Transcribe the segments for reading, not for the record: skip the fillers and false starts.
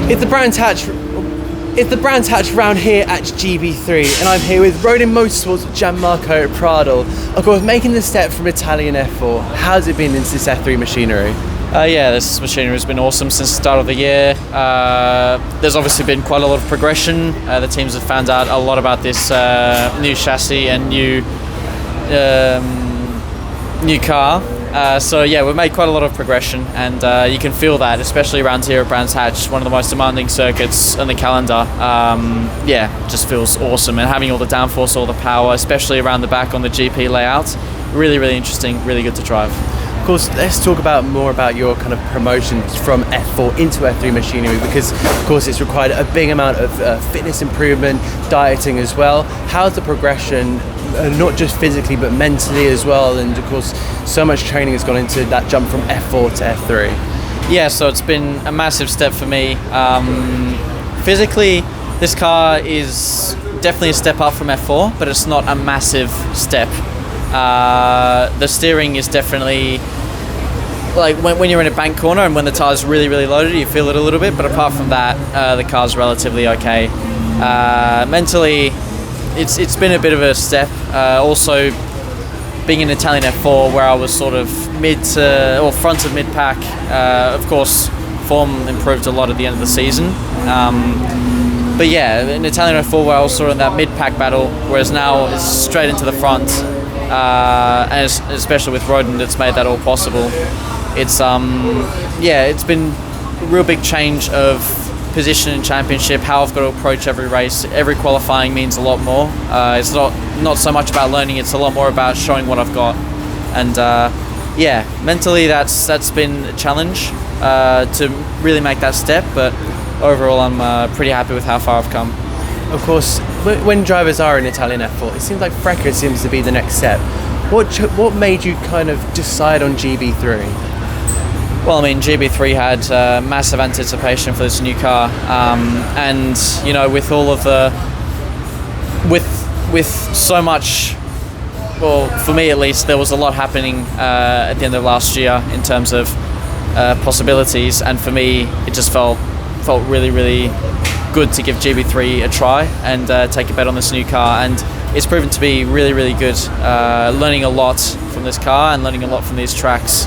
It's the Brands Hatch round here at GB3, and I'm here with Rodin Motorsports Gianmarco Pradel. Of course, making the step from Italian F4. How's it been into this F3 machinery? This machinery has been awesome since the start of the year. There's obviously been quite a lot of progression. The teams have found out a lot about this new chassis and new car. We've made quite a lot of progression, and you can feel that, especially around here at Brands Hatch, one of the most demanding circuits on the calendar. Just feels awesome, and having all the downforce, all the power, especially around the back on the GP layout, really, really interesting, really good to drive. Of course, let's talk more about your kind of promotions from F4 into F3 machinery, because of course it's required a big amount of fitness improvement, dieting as well. How's the progression, not just physically but mentally as well, and of course so much training has gone into that jump from F4 to F3? Yeah, so it's been a massive step for me. Physically, this car is definitely a step up from F4, but it's not a massive step. The steering is definitely like when you're in a bank corner and when the tire's really, really loaded, you feel it a little bit, but apart from that, the car's relatively okay. Mentally, it's been a bit of a step. Also, being in Italian F4, where I was sort of front of mid-pack, of course, form improved a lot at the end of the season. In Italian F4, where I was sort of in that mid-pack battle, whereas now it's straight into the front, and especially with Rodin, it's made that all possible. It's been a real big change of position in championship, how I've got to approach every race. Every qualifying means a lot more. It's not so much about learning, it's a lot more about showing what I've got. And mentally that's been a challenge to really make that step, but overall I'm pretty happy with how far I've come. Of course, when drivers are in Italian F4, it seems like Freca seems to be the next step. What made you kind of decide on GB3? Well, I mean, GB3 had massive anticipation for this new car, and you know, with all of with so much. Well, for me at least, there was a lot happening at the end of last year in terms of possibilities, and for me, it just felt really, really good to give GB3 a try and take a bet on this new car, and it's proven to be really, really good. Learning a lot from this car and learning a lot from these tracks.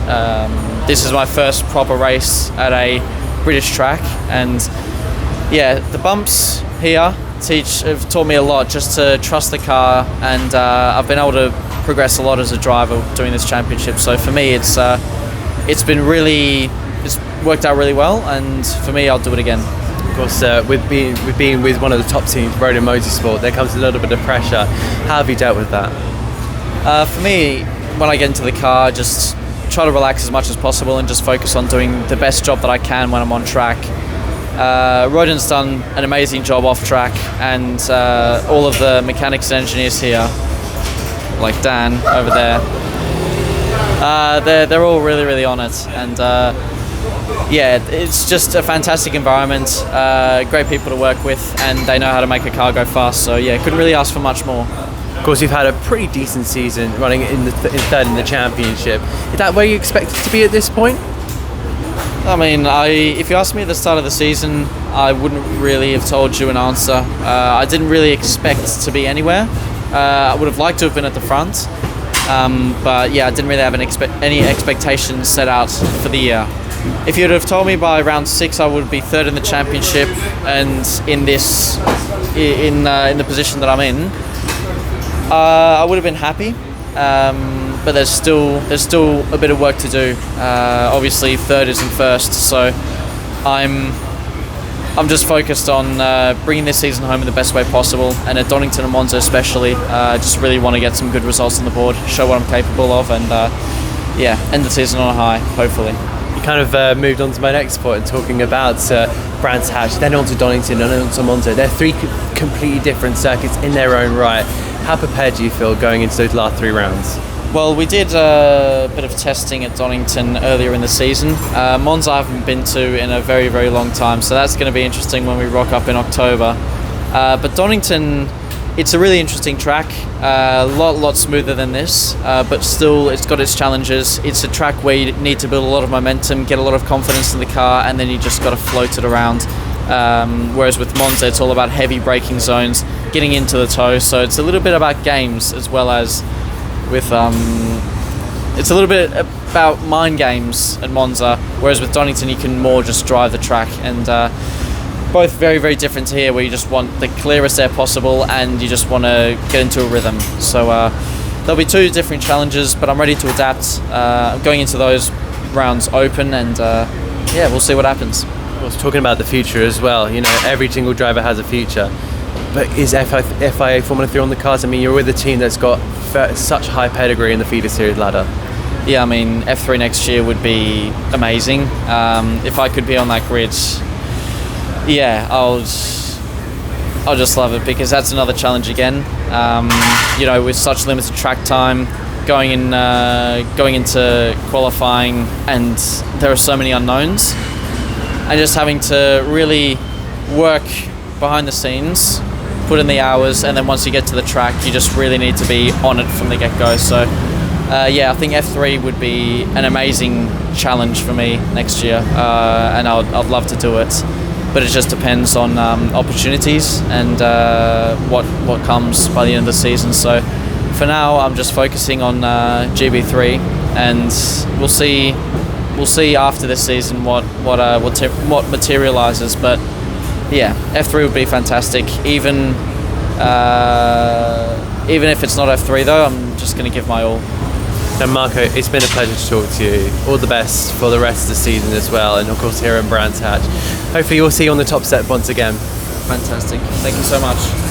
This is my first proper race at a British track, and the bumps here have taught me a lot, just to trust the car, and I've been able to progress a lot as a driver doing this championship. So for me, it's worked out really well, and for me, I'll do it again. Of course, with being with one of the top teams, Rodin Motorsport, there comes a little bit of pressure. How have you dealt with that? For me, when I get into the car, just try to relax as much as possible and just focus on doing the best job that I can when I'm on track. Rodin's done an amazing job off track, and all of the mechanics and engineers here, like Dan over there, they're all really, really on it, and it's just a fantastic environment, great people to work with, and they know how to make a car go fast, so couldn't really ask for much more. Of course, you've had a pretty decent season running in third in the championship. Is that where you expect it to be at this point? I mean, if you asked me at the start of the season, I wouldn't really have told you an answer. I didn't really expect to be anywhere. I would have liked to have been at the front, but I didn't really have any expectations set out for the year. If you'd have told me by round 6 I would be third in the championship and in the position that I'm in, I would have been happy. But there's still a bit of work to do. Obviously, third isn't first, so I'm just focused on bringing this season home in the best way possible. And at Donington and Monza especially, just really want to get some good results on the board, show what I'm capable of, and end the season on a high, hopefully. You kind of moved on to my next point, talking about Brands Hatch, then on to Donington and on to Monza. They're three completely different circuits in their own right. How prepared do you feel going into those last 3 rounds? Well, we did a bit of testing at Donington earlier in the season. Monza I haven't been to in a very, very long time, so that's going to be interesting when we rock up in October. But Donington, it's a really interesting track, a lot smoother than this, but still it's got its challenges. It's a track where you need to build a lot of momentum, get a lot of confidence in the car, and then you just got to float it around. Whereas with Monza, it's all about heavy braking zones, getting into the toe. So it's a little bit about games as well as with it's a little bit about mind games at Monza, whereas with Donington you can more just drive the track, and both very, very different here, where you just want the clearest air possible and you just want to get into a rhythm. So there'll be two different challenges, but I'm ready to adapt. I'm going into those rounds open, and yeah, we'll see what happens. I was talking about the future as well. You know, every single driver has a future. But is FIA Formula 3 on the cards? I mean, you're with a team that's got such high pedigree in the feeder series ladder. Yeah, I mean, F3 next year would be amazing. If I could be on that grid, yeah, I'll just love it, because that's another challenge again. You know, with such limited track time, going into qualifying, and there are so many unknowns, and just having to really work behind the scenes, put in the hours, and then once you get to the track, you just really need to be on it from the get-go. So yeah, I think F3 would be an amazing challenge for me next year, and I'd love to do it, but it just depends on opportunities and what comes by the end of the season. So for now, I'm just focusing on GB3, and we'll see after this season what materializes. But yeah, F3 would be fantastic. Even if it's not F3 though, I'm just going to give my all. And Marco, it's been a pleasure to talk to you. All the best for the rest of the season as well, and of course here in Brands Hatch. Hopefully we'll see you on the top step once again. Fantastic. Thank you so much.